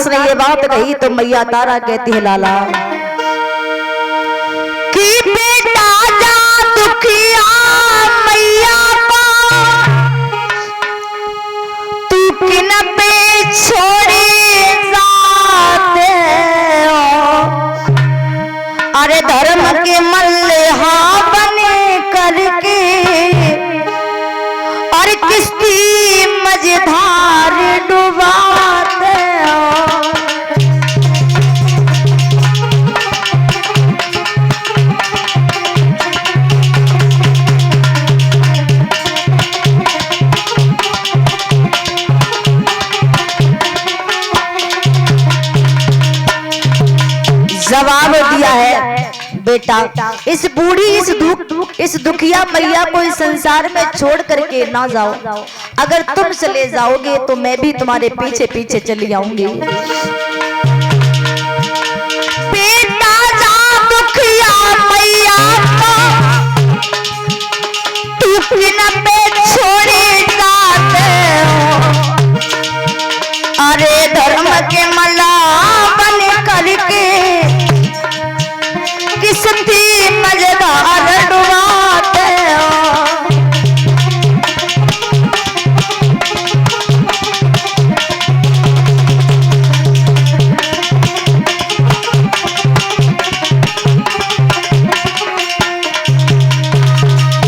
रोहितास ने ये बात कही तो मैया तारा कहती है लाला कि बेटा जा दुखिया मैया तू किन पे छोड़ी जाते हो, अरे धर्म के मल्लेहा बने करके और किश्ती मझधार डुबाते हो। जवाब दिया है बेटा इस बूढ़ी इस दुखिया मैया को इस संसार में छोड़ करके ना जाओ, अगर तुम चले जाओगे तो मैं भी तुम्हारे पीछे पीछे चली आऊंगी। बेटा जा दुखिया मैया तू किन पे छोड़े जाते हो, अरे धर्म के मला बन करके किस्ती मजेदार डुबाते हो।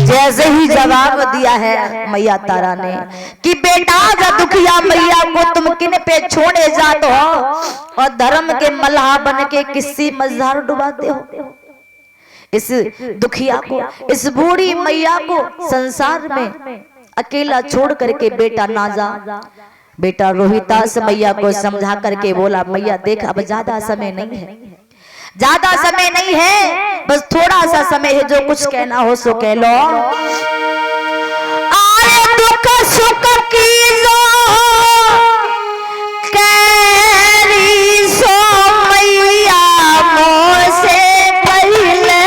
जैसे ही जवाब दिया है मैया तारा ने कि बेटा जा दुखिया मैया को तुम किन पे छोड़े जाते हो और धर्म के मल्लाह बन के किसी मझधार डुबाते हो। इस दुखिया को इस बूढ़ी मैया को संसार में अकेला छोड़ करके बेटा ना जा। बेटा रोहितास मैया को समझा करके बोला मैया देख अब ज्यादा समय नहीं है, ज्यादा समय नहीं है, बस थोड़ा सा समय है, जो कुछ कहना हो सो कह लो। आए दुख सुख की जो कैरी सो मैया मोह से पहले,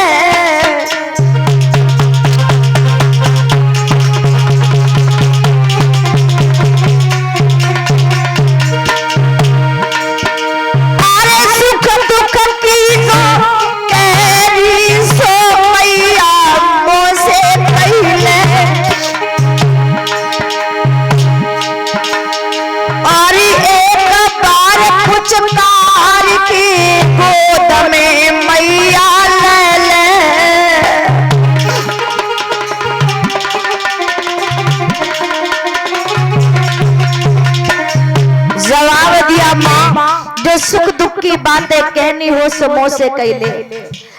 अरे सुख दुख की जो कैरी सो मैया मोह से पहले, और एक बार पुचकार की गोद में मैया ले ले। जवाब दिया माँ जो सुख दुख की बातें कहनी हो सो मुंह से कह ले,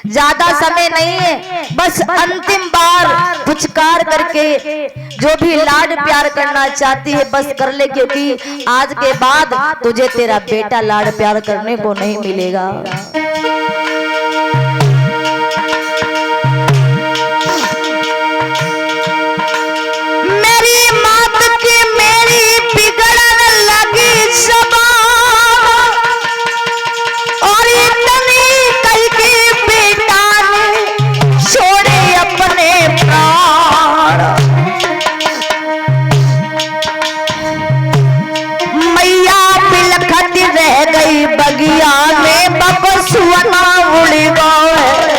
ज्यादा समय नहीं है, बस अंतिम बार पुचकार करके जो भी लाड प्यार करना चाहती है बस कर ले, क्योंकि आज के बाद तुझे तेरा बेटा लाड प्यार करने को नहीं मिलेगा। मेरी मात की मेरी बिगड़न लगी जबान, और इतनी कल के बेटा ने छोड़े अपने प्राण। मैया बिलखत रह गई बगिया में बपसुअना उड़ गए,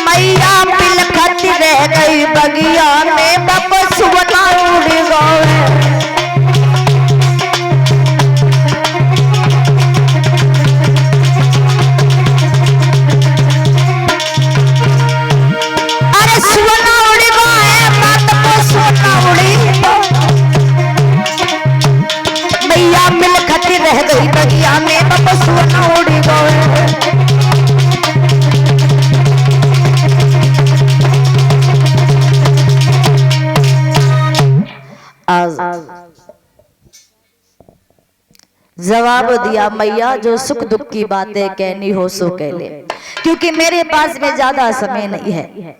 मैया बिलखत रह गई बगिया में बपसुअना उड़ गए। अरे सुअना उड़ गए मत को सुअना उड़ी, मैया बिलखत रह गई बगिया में बपसुअना उड़ गए। जवाब दिया मैया जो सुख दुख की बातें कहनी हो सो कह ले, क्योंकि मेरे पास में ज्यादा समय नहीं है।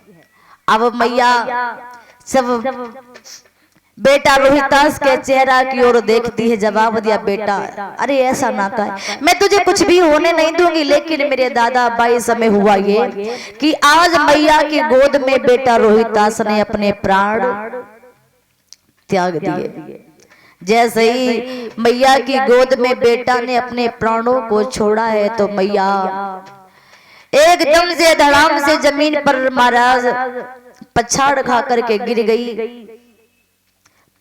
अब मैया सब बेटा रोहितास के चेहरा की ओर देखती है। जवाब दिया बेटा अरे ऐसा ना कह, मैं तुझे कुछ भी होने नहीं दूंगी, लेकिन मेरे दादा अब्बाई समय हुआ ये कि आज मैया की गोद में बेटा रोहितास ने अपने प्राण त्याग दिए। जैसे ही मैया की गोद में बेटा ने अपने प्राणों को छोड़ा है तो मैया एकदम से धड़ाम से जमीन पर महाराज पछाड़ खा करके गिर गई।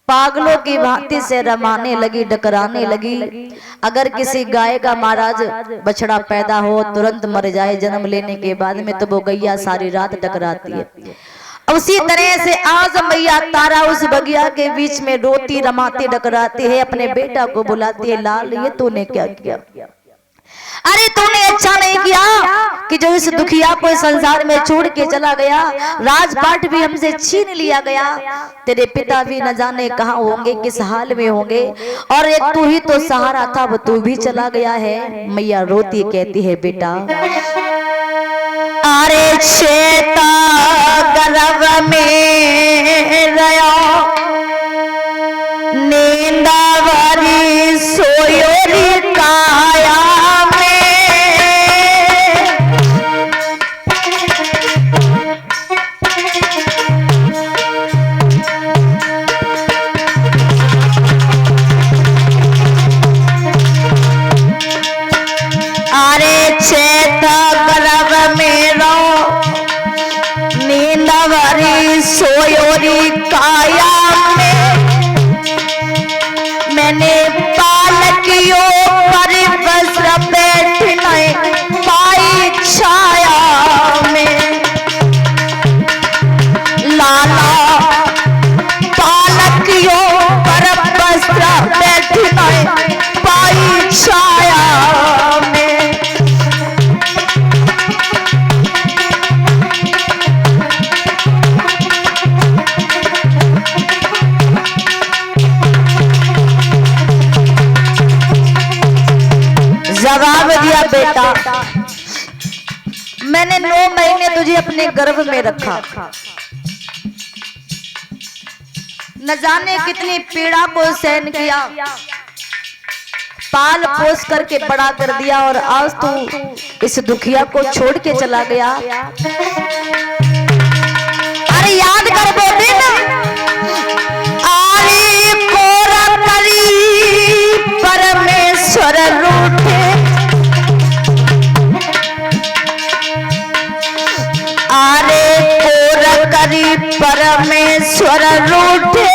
पागलों की भांति से रमाने लगी, डकराने लगी। अगर किसी गाय का महाराज बछड़ा पैदा हो तुरंत मर जाए जन्म लेने के बाद में, तो वो गैया सारी रात डकराती है। उसी तरह से आज मैया तारा उस बगिया के बीच में रोती रमाती डकराती है, अपने बेटा को बुलाती है, लाल ये तूने क्या किया? अरे तूने अच्छा नहीं किया कि जो इस दुखिया को संसार में छोड़ के चला गया, राजपाट भी हमसे छीन लिया गया, तेरे पिता भी न जाने कहाँ होंगे, किस हाल में होंगे, और एक तू ही तो सहारा था, वो तू भी चला गया है। मैया रोती कहती है बेटा अरे चेता गर्भ में रया नींदावरी सोयोरी काया सोयोरी काया में मैंने पालकियों पर वस्त्र बैठने पाई छाया में, लाला पालकियों पर वस्त्र बैठने पाई छाया में। जवाब दिया बेटा मैंने 9 महीने तुझे अपने गर्भ में रखा, न जाने कितनी पीड़ा को सहन किया, पाल पोस करके बड़ा कर दिया, और आज तू इस दुखिया को छोड़ के चला गया। अरे याद कर वो दिन आरी कोरा करी परमेश्वर रूठे, आरे कोरा करी परमेश्वर रूठे,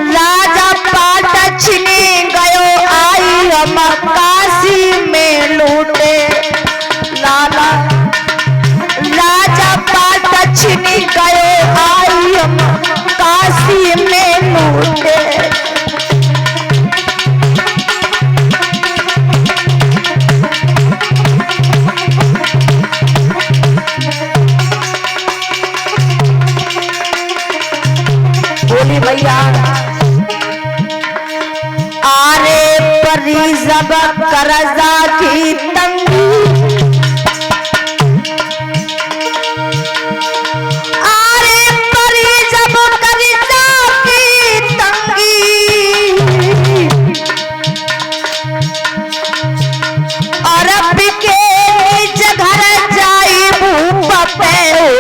राजा पाट छिनी गयो आई हम काशी में लूटे, लाला राजा पाट छिनी गयो आई हम काशी में लूटे। बोली भैया आरे परी जब करजा की तंगी, आरे परी जब करजा की तंगी, और अब के निज घर जाई भूप पे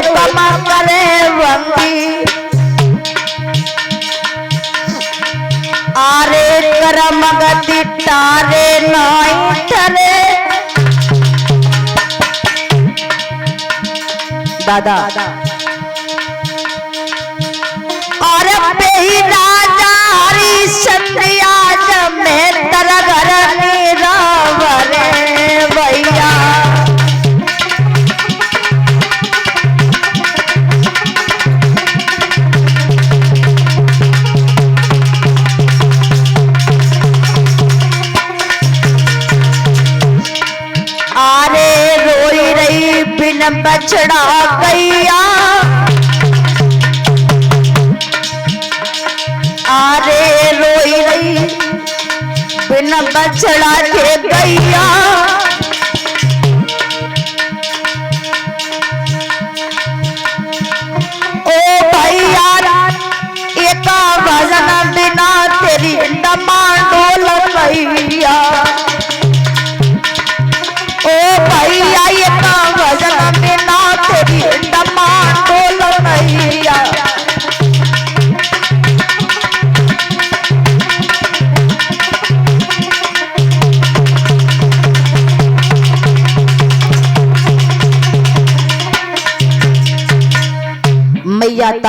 कमा करे वंगी, आरे करम गति तारे नाई ठरे। दादा और ही राजा हरिश्चंद्र आज में तरगर नीरावरे भैया, बछड़ा गैया, आरे रोई रही बिन बछड़ा के गैया, ओ भैया एक भजन बिना तेरी डमाडोल भैया, ओ भैया एक भजन बिना तेरी डमाडोल भैया,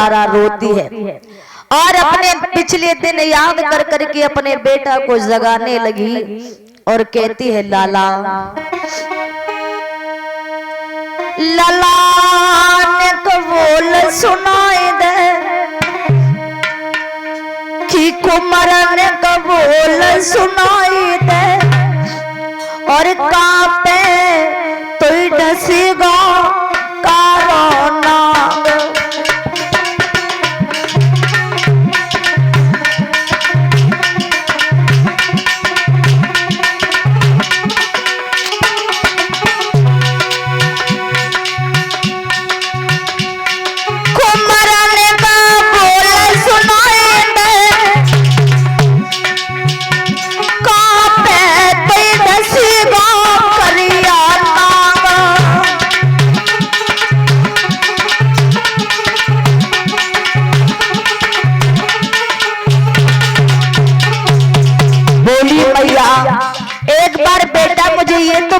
तारा रोती है और अपने पिछले दिन याद कर करके अपने बेटा को जगाने लगी और कहती है लाला लाला ने कबूल सुनाई दे कि कुमार ने कबूल सुनाई दे और कापे तो डसेगा कारोना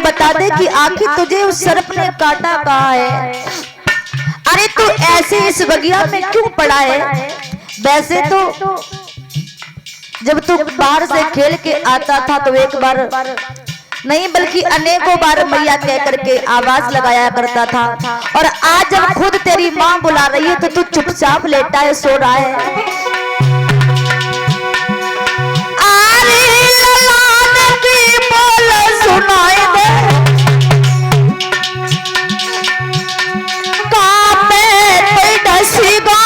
बता दे कि आखिर तुझे उस सर्प ने काटा कहाँ है। अरे तू ऐसे इस बगिया में क्यों पड़ा है। वैसे तो जब तू बाहर से खेल के आता था तो एक बार नहीं बल्कि अनेकों बार मैया कह करके आवाज लगाया करता था और आज जब खुद तेरी माँ बुला रही है तो तू चुपचाप लेटा है सो रहा है। सुनाई दे कापे कोई डसेगा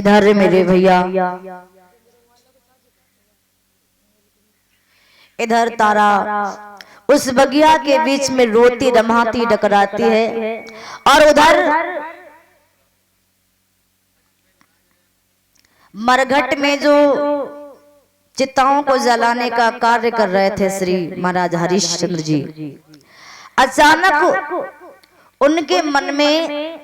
इधर मेरे भैया इधर तारा उस बगिया के बीच में रोती रमाती डकराती है और उधर मरघट में जो चिताओं को जलाने का कार्य कर रहे थे श्री महाराज हरिश्चंद्र जी, अचानक उनके मन में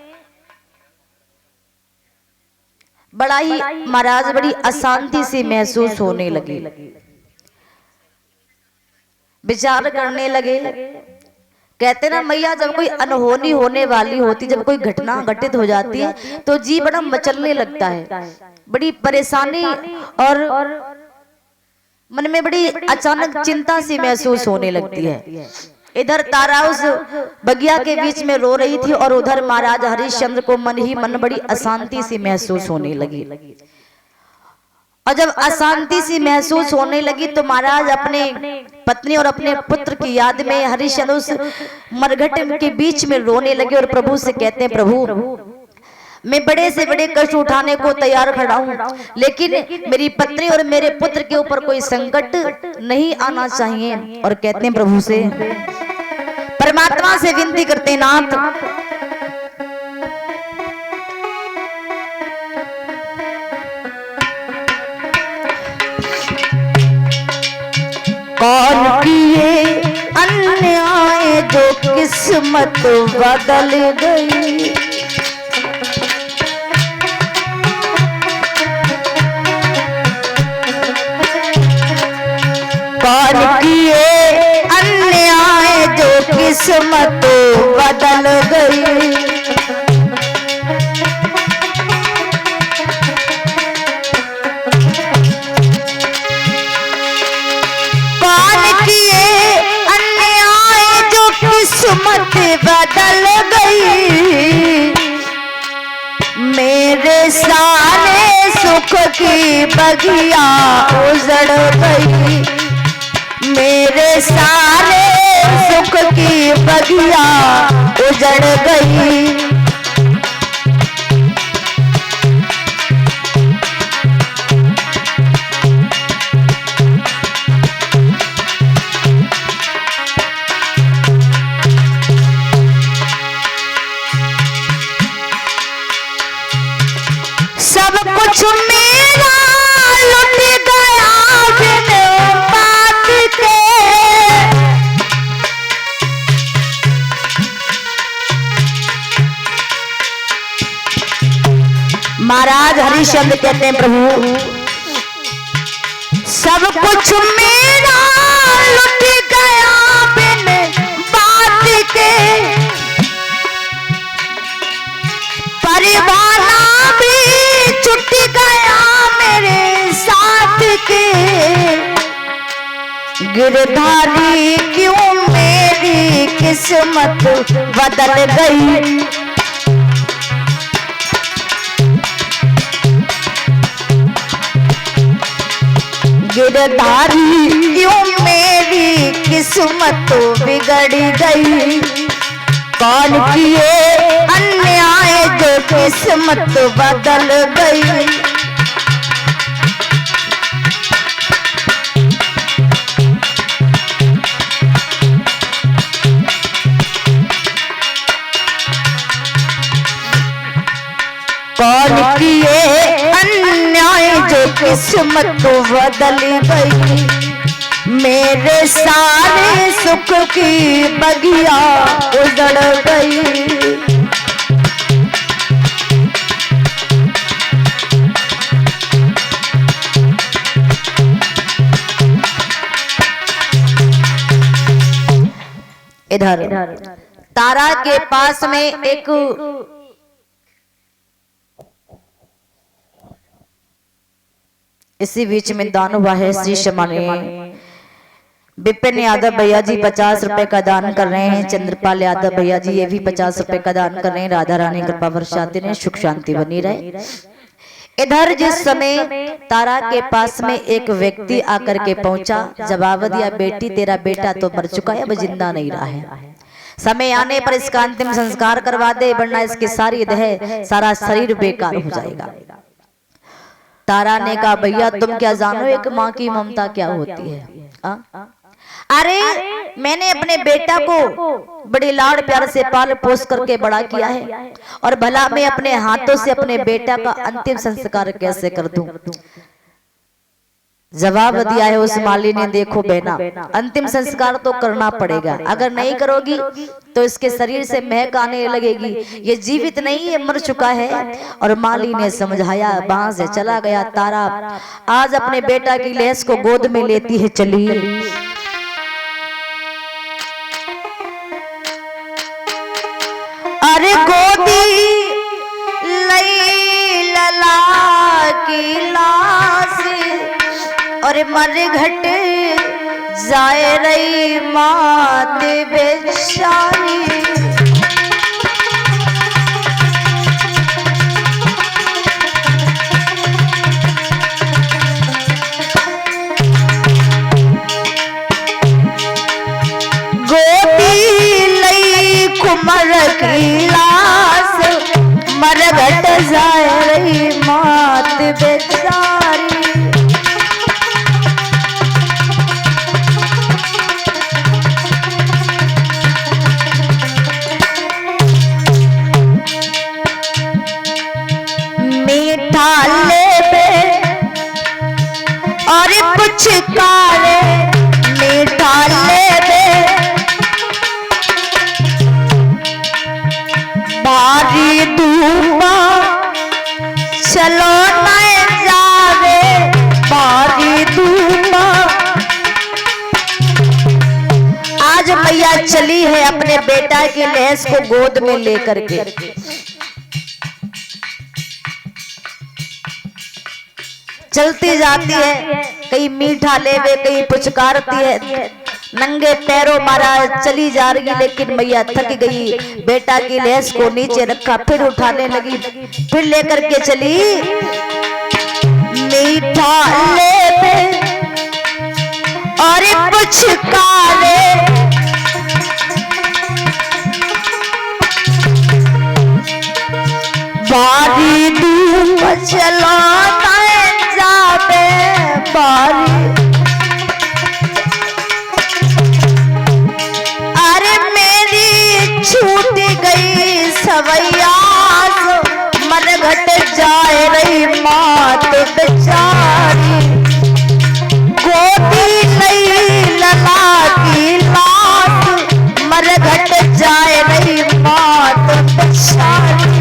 बड़ा ही महाराज बड़ी अशांति सी महसूस होने लगी। विचार करने लगे, कहते ना मैया जब कोई अनहोनी होने वाली होती, जब कोई घटना घटित हो जाती है तो जी बड़ा मचलने लगता है, बड़ी परेशानी और मन में बड़ी अचानक चिंता सी महसूस होने लगती है। इधर तारा उस बगिया के बीच में रो रही थी और उधर महाराज हरिश्चंद्र को मन ही मन बड़ी अशांति सी महसूस होने लगी। और जब अशांति सी महसूस होने लगी तो महाराज अपने पत्नी और अपने पुत्र की याद में हरिश्चंद्र उस मरघट के बीच में रोने लगे और प्रभु से कहते हैं, प्रभु मैं बड़े से बड़े कष्ट उठाने को तैयार खड़ा हूँ, लेकिन मेरी पत्नी और मेरे पुत्र के ऊपर कोई संकट नहीं आना चाहिए। और कहते हैं प्रभु से, परमात्मा से विनती करते हैं, नाथ कौन किए अन्याय जो किस्मत बदल गई, कौन किए अन्याय जो किस्मत बदल गई, किस्मत बदल गई, मेरे सारे सुख की बगिया उजड़ गई, मेरे सारे सुख की बगिया उजड़ गई। सब कुछ मेरा लुट गया बिन बात के, महाराज हरिश्चंद्र कहते हैं, प्रभु सब कुछ मेरा लुट गया बिन बात के, परिवार भी छूट गया मेरे साथ के, गिरधारी क्यों मेरी किस्मत बदल गई, गिरधारी क्यों मेरी किस्मत बिगड़ गई, कौन किए अन्याय जो किस्मत बदल गई। कौन किए अन्याय जो किस्मत बदल गई, मेरे सारे सुख की बगिया उजड़ गई। इधर तारा के पास में एक इसी बीच में दान हुआ है। श्री शमाने विपिन यादव भैया जी 50 रुपए का दान कर रहे हैं। चंद्रपाल यादव भैया जी ये भी 50 रुपए का दान कर रहे हैं। राधा रानी कृपा वर्षाती रहे, सुख शांति बनी रहे। इधर जिस समय तारा के पास में एक व्यक्ति आकर के पहुंचा, जवाब दिया, बेटी तेरा बेटा तो मर चुका है, अब जिंदा नहीं रहा है, समय आने पर इसका अंतिम संस्कार करवा दे, वरना इसकी सारी देह सारा शरीर बेकार हो जाएगा। तारा ने कहा, भैया तुम क्या जानो एक माँ की ममता क्या होती है? अरे मैंने अपने बेटा को बड़े लाड़ प्यार से पाल पोस करके बड़ा किया है, और भला मैं अपने हाथों से अपने बेटा का अंतिम संस्कार कैसे कर दूं? जवाब दिया है उस माली ने, देखो बहना, अंतिम संस्कार तो करना पड़ेगा, अगर नहीं करोगी तो इसके शरीर से महक आने लगेगी, ये जीवित नहीं है, मर चुका है। और माली ने समझाया, वहां से चला गया। तारा आज अपने बेटा की लैस को गोद में लेती है, चली अरे गोदी लई लला की लाश, और मरघट जाए रही मात बेचारी। कुंवर की लाश मरघट जाए रही मात बेचारी। मीठा लेबे और पुचकारे, मीठा लेबे भारी धूपा चलो न जावे, भारी धूपा। आज मैया चली है अपने बेटा की लैस को गोद में लेकर के। चलती जाती है, कहीं मीठा लेवे, कहीं पुचकारती है, नंगे पैरों महाराज चली जा रही। लेकिन मैया थक गई, बेटा की लैस को नीचे रखा, फिर उठाने लगी, फिर लेकर के चली। मीठा लेवे और पुचकारे, भारी धूप चलो बारी। अरे मेरी छूट गई सवैया, मरघट जाए रही मात बेचारी। गोदी नहीं लला की लाश, मरघट जाए रही मात बेचारी।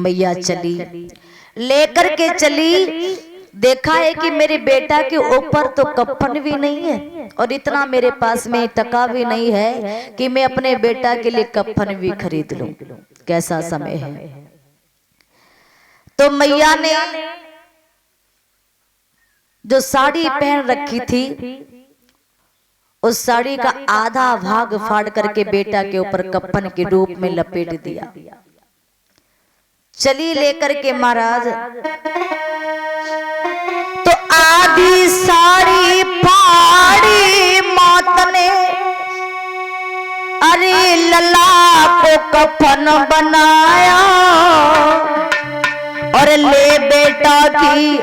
मैया चली, लेकर के चली। देखा है कि मेरे बेटा के ऊपर तो कफन भी नहीं है और इतना मेरे पास में टका भी नहीं है कि मैं अपने बेटा के लिए कफन भी खरीद लूं। कैसा समय है। तो मैया ने जो साड़ी पहन रखी थी, उस साड़ी का आधा भाग फाड़ करके बेटा के ऊपर कफन के रूप में लपेट दिया। चली लेकर के महाराज, तो आधी साड़ी फाड़ी मात ने, अरे लला को कफन बनाया और ले बेटा की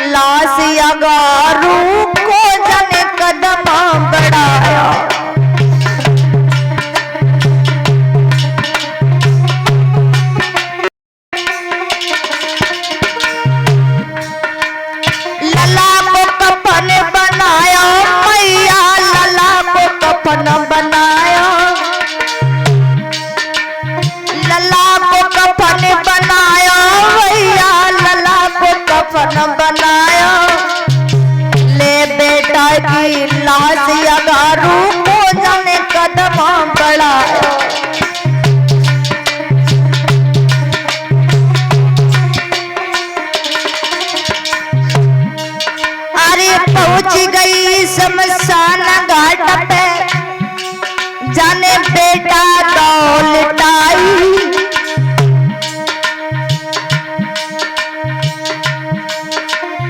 लाश अगारू को जाने कदम बढ़ाया। बनाया ले बेटा की लाश अगारू को जाने कदम बढ़ाया। अरे पहुंच गई शमशान घाट पे, जाने बेटा दौलताई।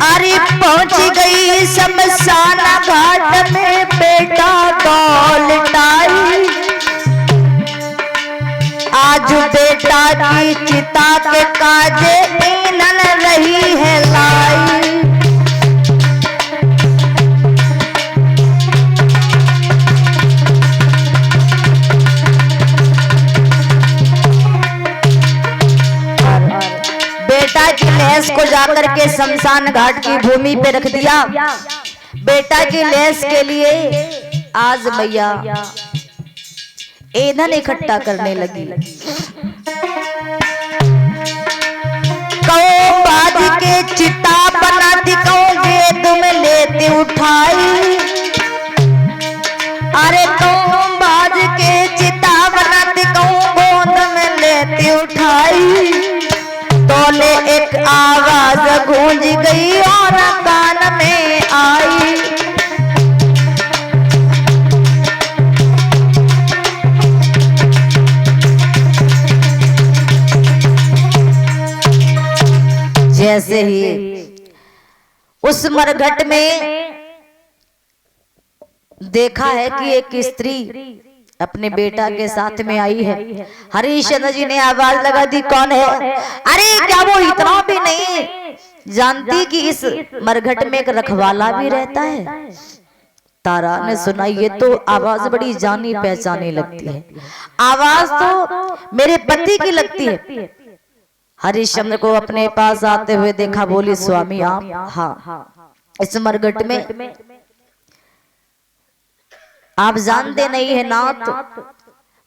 अरे पहुंच गई शमशान घाट में बेटा दौलताई। आज बेटा की चिता के काजे ईंधन रही है लाई। बेटा की लैस को जाकर के शमशान घाट की भूमि पे रख दिया। बेटा की लैस के लिए आज मैया ईंधन इकट्ठा करने लगी। कौ बाज के चिता बनाती, कौ वेद में लेती उठाई। अरे कौ बाज के चिता बनाती, कौ गोद में लेती उठाई। तोले एक आवाज गूंज गई और कान में आई। जैसे ही उस मरघट में देखा है कि एक स्त्री अपने बेटा के साथ में आई है। हरिश्चंद्र जी ने आवाज लगा दी, कौन है? अरे क्या वो इतना भी नहीं जानती कि इस मरघट में एक रखवाला भी रहता है? तारा ने सुना, ये तो आवाज बड़ी जानी पहचानी लगती है, आवाज तो मेरे पति की लगती है। हरिश्चंद्र को अपने पास आते हुए देखा, बोली, स्वामी आप? हाँ, इस मरघट में आप जानते नहीं है नाथ,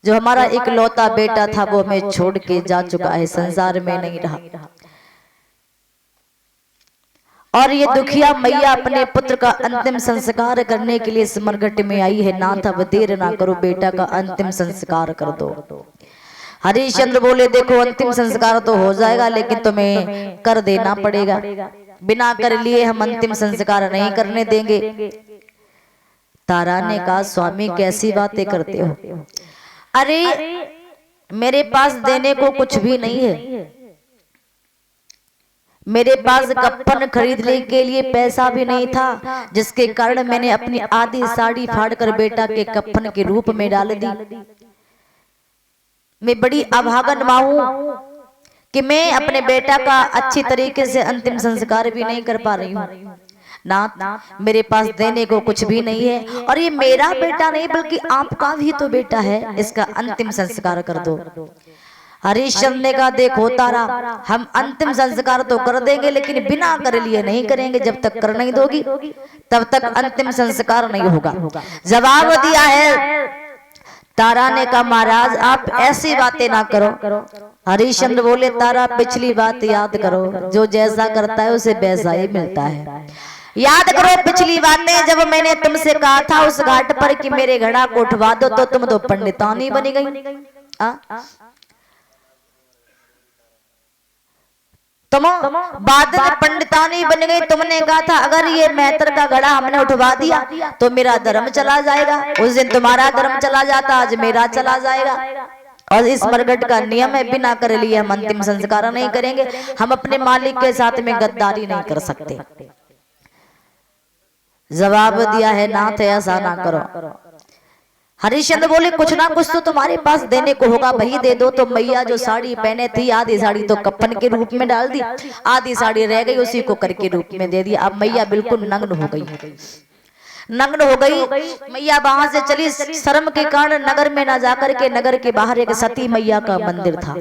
जो हमारा इकलौता बेटा था वो हमें छोड़ के जा चुका है, संसार में नहीं रहा। और ये दुखिया मैया अपने पुत्र का अंतिम संस्कार करने के लिए इस मरघट में आई है। नाथ अब देर ना करो, बेटा का अंतिम संस्कार कर दो। हरिश्चंद्र बोले, देखो अंतिम संस्कार तो हो जाएगा, लेकिन तुम्हें कर देना पड़ेगा, बिना कर लिए हम अंतिम संस्कार नहीं करने देंगे। तारा ने कहा, स्वामी कैसी बातें करते हो? अरे मेरे पास देने को कुछ भी नहीं है, मेरे पास कफन खरीदने के लिए पैसा भी नहीं था, जिसके कारण मैंने अपनी आधी साड़ी फाड़कर बेटा के कफन के रूप में डाल दी। मैं बड़ी अभागन माँ हूं कि मैं अपने बेटा का अच्छी तरीके से अंतिम संस्कार भी नहीं कर पा रही हूँ। नाथ, मेरे पास देने को कुछ भी नहीं है, और ये मेरा बेटा नहीं बल्कि आपका भी तो बेटा है, इसका अंतिम संस्कार कर दो। हरिश्चंद्र ने कहा, देखो तारा, हम अंतिम संस्कार तो कर देंगे, लेकिन बिना कर लिए नहीं करेंगे। जब तक कर नहीं दोगी तब तक अंतिम संस्कार नहीं होगा। जवाब दिया है। तारा ने कहा, महाराज आप ऐसी बातें ना करो। हरिश्चंद्र बोले, तारा पिछली बात याद करो, जो जैसा करता है उसे वैसा ही मिलता है। याद करो पिछली बातें, जब मैंने तुमसे कहा था उस घाट पर कि मेरे घड़ा को उठवा दो, तो तुम तो पंडितानी बनी गई। तुम बाद में पंडितानी बन गई। तुमने कहा था अगर ये मेहतर का घड़ा हमने उठवा दिया तो मेरा धर्म चला जाएगा। उस दिन तुम्हारा धर्म चला जाता, आज मेरा चला जाएगा। और इस मरघट का नियम है, बिना कर लिए हम अंतिम संस्कार नहीं करेंगे। हम अपने मालिक के साथ में गद्दारी नहीं कर सकते। जवाब दिया है, नाथ ऐसा ना करो। हरिश्चंद्र बोले, कुछ ना कुछ तो तुम्हारे पास देने को होगा, वही दे दो। तो मैया जो साड़ी पहने थी, आधी साड़ी तो कफन के रूप में डाल दी, आधी साड़ी रह गई, उसी को कर के रूप में दे दिया। अब मैया बिल्कुल नग्न हो गई, नग्न हो गई। मैया वहां से चली, शर्म के कारण नगर में ना जाकर के नगर के बाहर एक सती मैया का मंदिर था।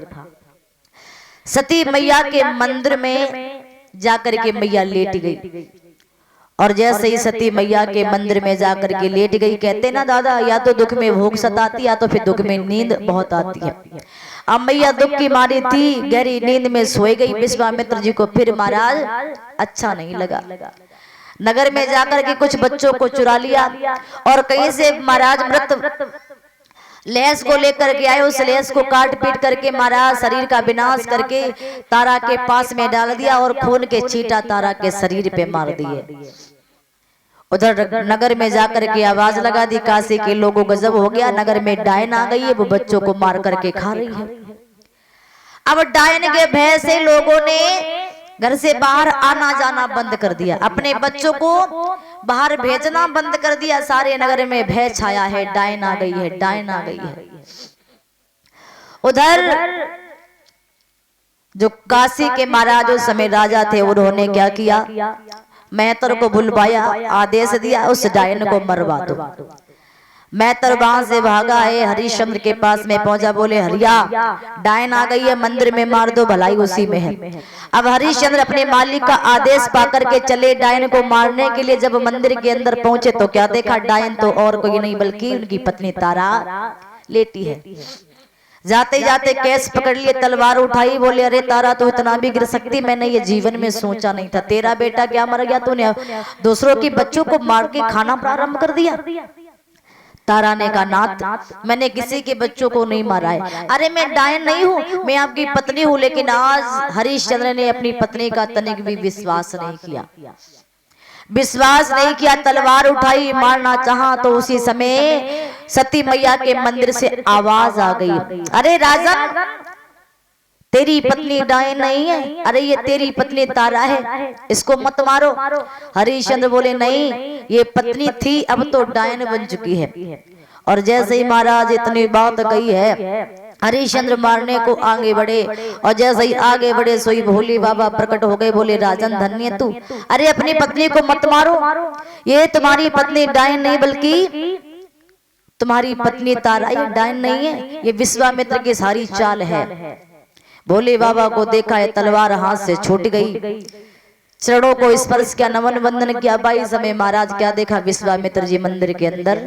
सती मैया के मंदिर में जाकर के मैया लेट गई। और जैसे ही सती मैया के मंदिर में जाकर के लेट गई, कहते ना दादा, या तो दुख में भूख सताती, या तो फिर दुख में नींद बहुत आती है। अब मैया दुख की मारी थी, गहरी नींद में सोई गई। विश्वामित्र जी को फिर महाराज अच्छा नहीं लगा। नगर में जाकर के कुछ बच्चों को चुरा लिया, और कहीं से महाराज मृत लेस को लेकर के आए। उस लेस को काट पीट करके महाराज शरीर का विनाश करके तारा के पास में डाल दिया, और खून के छींटा तारा के शरीर पे मार दिए। उधर नगर में जाकर के आवाज लगा दी, काशी के लोगों गजब हो गया, नगर में डायन आ गई है, वो बच्चों को मार करके खा रही है। अब डायन के भय से लोगों ने घर से बाहर आना जाना बंद कर दिया, अपने बच्चों को बाहर भेजना बंद कर दिया। सारे नगर में भय छाया है, डायन आ गई है, डायन आ गई है। उधर जो काशी के महाराज उस समय राजा थे, उन्होंने क्या किया, मेहतर को बुलवाया, आदेश दिया उस डायन को मरवा दो। मेहतर वहां से भागा है, हरिश्चंद्र के पास में पहुंचा, बोले हरिया डायन आ गई है, मंदिर में मार दो, भलाई उसी में है। अब हरिश्चंद्र अपने मालिक का आदेश पाकर के चले डायन को मारने के लिए। जब मंदिर के अंदर पहुंचे तो क्या देखा, डायन तो और कोई नहीं बल्कि उनकी पत्नी तारा लेटी है। जाते जाते केस पकड़ लिए, तलवार उठाई, बोले अरे तारा तो इतना भी गिर सकती, मैंने ये जीवन में सोचा नहीं था। तेरा बेटा क्या मर गया, तूने दूसरों के बच्चों को मार के खाना प्रारंभ कर दिया। तारा ने कहा, नाथ मैंने किसी के बच्चों को नहीं मारा है। अरे मैं डायन नहीं हूँ, मैं आपकी पत्नी हूँ। लेकिन आज हरिश्चंद्र ने अपनी पत्नी का तनिक भी विश्वास नहीं किया, विश्वास नहीं किया। तलवार उठाई, मारना चाहा तो उसी समय सती मैया के मंदिर से आवाज आ गई, अरे राजन तेरी पत्नी डायन नहीं है, अरे ये तेरी पत्नी तारा है, इसको मत मारो। हरिश्चंद्र बोले नहीं, ये पत्नी थी, अब तो डायन बन चुकी है। और जैसे ही महाराज इतनी बात कही है, हरिश्चंद्र मारने को आगे बढ़े, और जैसे ही आगे बढ़े सोई भोले बाबा प्रकट हो गए। बोले राजन धन्य तू, अरे अपनी पत्नी को मत मारो, ये तुम्हारी पत्नी डायन नहीं बल्कि तुम्हारी पत्नी तारा, ये डायन नहीं है, ये विश्वामित्र की सारी चाल है। भोले बाबा को देखा है, तलवार हाथ से छूट गई, चरणों को स्पर्श किया, नमन वंदन किया। भाई समय महाराज क्या देखा, विश्वामित्र जी मंदिर के अंदर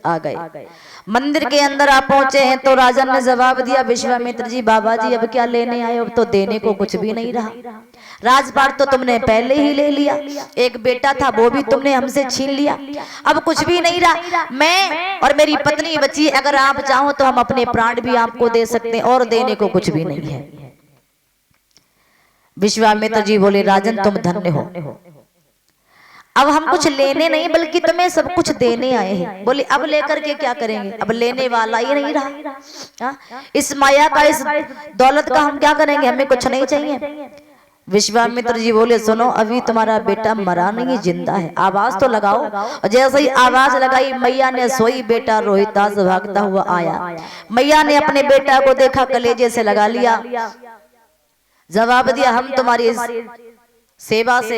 आ गए। मंदिर के अंदर आप पहुंचे हैं तो राजन ने जवाब दिया, विश्वामित्र जी बाबा जी अब क्या लेने आए, अब तो देने को कुछ भी नहीं रहा। राजपाट तो तुमने पहले ही ले लिया, एक बेटा था वो भी तुमने हमसे छीन लिया, अब कुछ भी नहीं रहा। मैं और मेरी पत्नी बची, अगर आप चाहो तो हम अपने प्राण भी आपको दे सकते हैं, और देने को कुछ भी नहीं है। विश्वामित्र जी बोले राजन तुम धन्य हो, अब हम कुछ लेने नहीं बल्कि तुम्हें सब कुछ देने आए हैं। बोले अब लेकर के क्या करेंगे, अब लेने वाला ही नहीं रहा, इस माया का इस दौलत का हम क्या करेंगे, हमें कुछ नहीं चाहिए। विश्वामित्र जी बोले सुनो, अभी तुम्हारा बेटा मरा नहीं, जिंदा है, आवाज तो लगाओ। और जैसे ही आवाज लगाई, मैया ने सोई बेटा रोहितास भागता हुआ आया। मैया ने अपने बेटा को देखा, कलेजे से लगा लिया, जवाब दिया हम तुम्हारी सेवा से,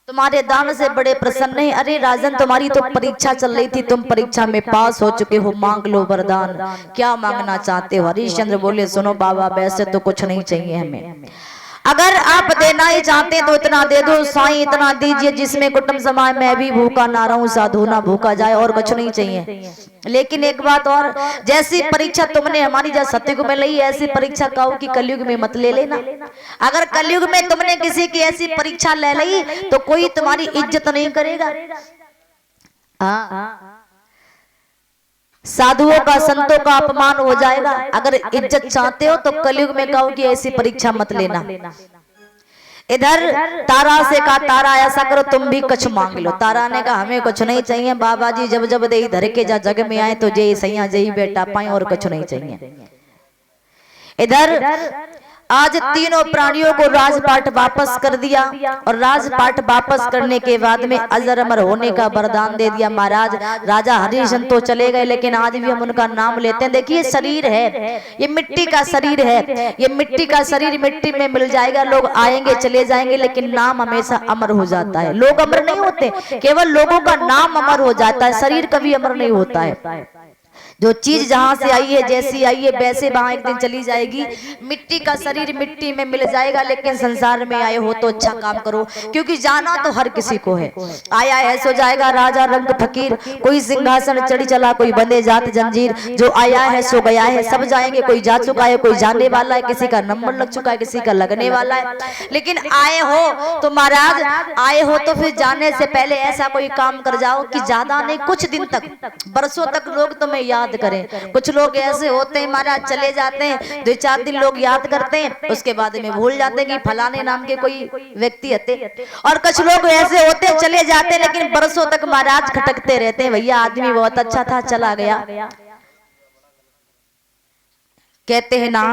तुम्हारे दान से बड़े प्रसन्न हैं। अरे राजन तुम्हारी तो परीक्षा चल रही थी, तुम परीक्षा में पास हो चुके हो, मांग लो वरदान, क्या मांगना चाहते हो। हरिश्चंद्र बोले सुनो बाबा, वैसे तो कुछ नहीं चाहिए हमें, अगर आप देना ही चाहते हैं तो इतना दे दो, साईं इतना दीजिए जिसमें कुटुंब समाज में भी भूखा ना रहूं, साधु ना भूखा जाए, और कुछ नहीं चाहिए। लेकिन एक बात और, जैसी परीक्षा तुमने हमारी जब सतयुग में ली, ऐसी परीक्षा कहो कि कलयुग में मत ले लेना। अगर कलयुग में तुमने किसी की ऐसी परीक्षा ले ली तो कोई तुम्हारी इज्जत नहीं करेगा। साधुओं का संतों का अपमान हो जाएगा। अगर इज्जत चाहते हो तो कलयुग में कहो कि ऐसी परीक्षा मत लेना। इधर तारा से कहा, तारा ऐसा करो तुम भी कुछ मांग लो। तारा ने कहा हमें कुछ नहीं चाहिए बाबा जी, जब जब दे धर के जा जग में आए तो जय सैया जय बेटा पाए, और कुछ नहीं चाहिए। इधर आज तीनों प्राणियों को राजपाट वापस कर दिया, और राजपाट वापस करने के बाद में अजर अमर होने का वरदान दे दिया। महाराज राजा हरिश्चंद्र तो चले गए, लेकिन आज भी हम उनका नाम लेते हैं। देखिए शरीर है, ये मिट्टी का शरीर है, ये मिट्टी का शरीर मिट्टी में मिल जाएगा, लोग आएंगे चले जाएंगे, लेकिन नाम हमेशा अमर हो जाता है। लोग अमर नहीं होते, केवल लोगों का नाम अमर हो जाता है, शरीर कभी अमर नहीं होता है। जो चीज जहां से आई है, जैसी आई है वैसे वहां एक दिन चली जाएगी। मिट्टी का शरीर मिट्टी में मिल जाएगा, लेकिन संसार में आए हो तो अच्छा काम करो, क्योंकि जाना तो हर किसी को है। आया है सो जाएगा, राजा रंग फकीर, कोई सिंहासन चढ़ी चला, कोई बंधे जात जंजीर, जो आया है सो गया है, सब जाएंगे, कोई जा चुका है, कोई जाने वाला है, किसी का नंबर लग चुका है, किसी का लगने वाला है। लेकिन आए हो तो महाराज, आए हो तो फिर जाने से पहले ऐसा कोई काम कर जाओ कि ज्यादा नहीं, कुछ दिन तक, बरसों तक लोग तुम्हें याद करें। कुछ लोग ऐसे होते हैं महाराज, चले जाते हैं, 2-4 दिन लोग याद करते हैं, उसके बाद में भूल जाते हैं कि फलाने नाम के कोई व्यक्ति थे। और कुछ लोग ऐसे होते हैं, चले जाते हैं लेकिन बरसों तक महाराज खटकते रहते हैं, भैया आदमी बहुत अच्छा था चला गया। कहते हैं ना